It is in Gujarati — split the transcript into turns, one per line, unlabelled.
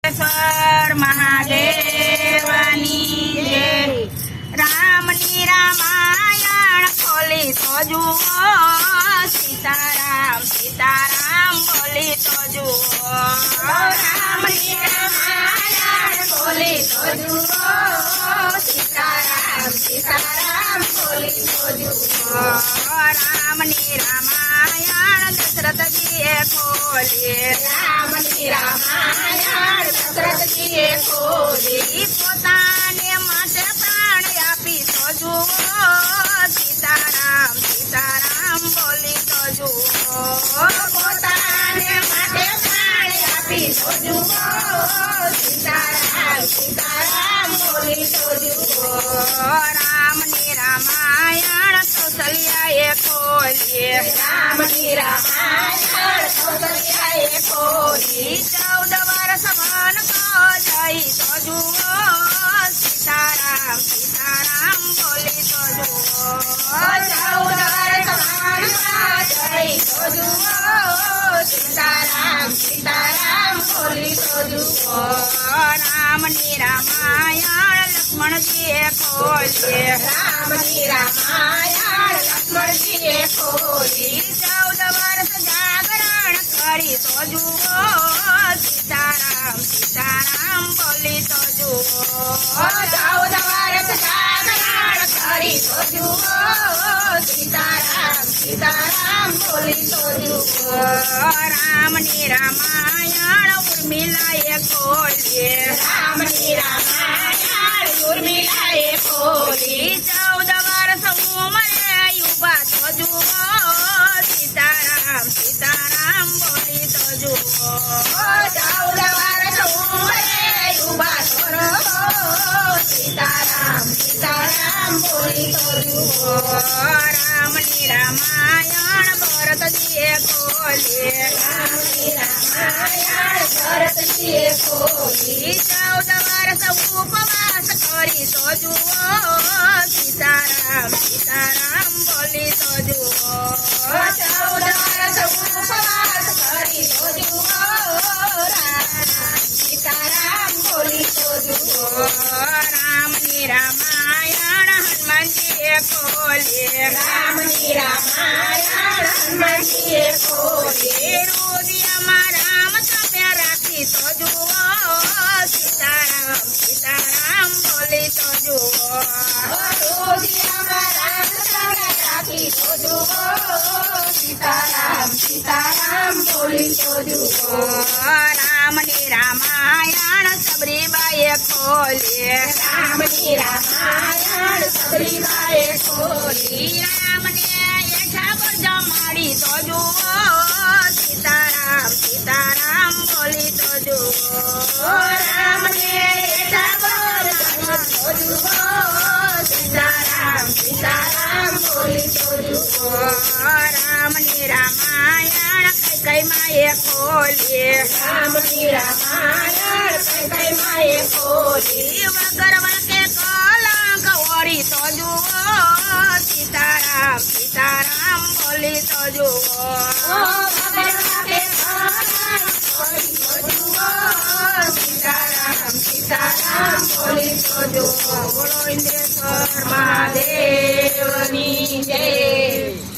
સર મહાદેવની જય. રામની રામાયણ ખોલી તો જુઓ, સીતારામ સીતારામ બોલી તો જુઓ. રામની રામાયણ ખોલી તો જુઓ, સીતારામ સીતારામ બોલી તો જુઓ. રામની રામાયણ દશરથજીએ ખોલી, રામની રામાયણ દશરથજીએ ખોલી. પોતાને માટે પ્રાણ આપી તો જુઓ, સીતારામ સીતારામ બોલી તો જુઓ. પોતાને માટે પ્રાણ આપી તો જુઓ, સીતારામ સીતારામ બોલી તો જુઓ. રામની રામાયણ કૌશલ્યાએ ખોલી, રામની રામાયણ કૌશલ્યાએ ખોલી. 14 વર્ષ વન જઈ તો જુઓ, સીતારામ સીતારામ બોલી તો જુઓ. 14 વર્ષ વન જઈ તો જુઓ, સીતારામ સીતારામ બોલી તો જુઓ. રામની રામાયણ લક્ષ્મણજીએ ખોલી, રામની રામાયણ લક્ષ્મણજીએ ખોલી. 14 વર્ષ જાગરણ કરી તો જુઓ, સીતારામ સીતારામ બોલી તો જુઓ. 14 વર્ષ જાગરણ કરી તો જુઓ, સીતારામ સીતારામ બોલી તો જુઓ. રામની રામાયણ ઉર્મિલાએ ખોલી, રામની રામાયણ ઉર્મિલાએ ખોલી. 14 વર્ષ ઉંમરે યુવા તો જુઓ, સીતારામ સીતારામ બોલી તો જુઓ. 14 વર્ષ ઉંમરે યુવા તો સીતારામ સીતારામ બોલી તો જુઓ. રામની રામાયણ ભરતજીએ ખોલી, રામની રામાયણ ભરતજીએ ખોલી. 14 વર્ષ ઉપવાસ કરી તો જુઓ, સીતારામ સીતારામ બોલી તો જુઓ. 14 વર્ષ ઉપવાસ કરી તો જુઓ, સીતારામ બોલી તો જુઓ. રામની રામાયણ હનુમાનજીએ ખોલી, રામની રામાયણ હનુમાનજીએ ખોલી. રુદિયામાં રામ તમે રાખી તો જુઓ, સીતારામ સીતારામ બોલી તો જુઓ. રુદિયામાં રામ તમે રાખી તો જુઓ, સીતારામ સીતારામ બોલી તો જુઓ. રામની રામાયણ સબરીબાઈએ ખોલી, રામની રામાયણ સબરીબાઈએ ખોલી. રામને એઠા પર જમાડી તો જુઓ, સીતારામ સીતારામ બોલી તો જુઓ. રામને એઠા પર જમાડી તો જુઓ, સીતારામ સીતારામ બોલી તો જુઓ. રામની રામાયણ કઈ માએ ખોલી, રામની રામાયણ કઈ માએ ખોલી. વગર વાંકે કલંક ઓળી તો જુઓ, સીતારામ સીતારામ બોલી તો જુઓ. વગર વાંકે કલંક ઓળી તો જુઓ, સીતારામ સીતારામ બોલી તો જુઓ. બોલો ઇન્દ્રેશ્વર મહાદેવની જય.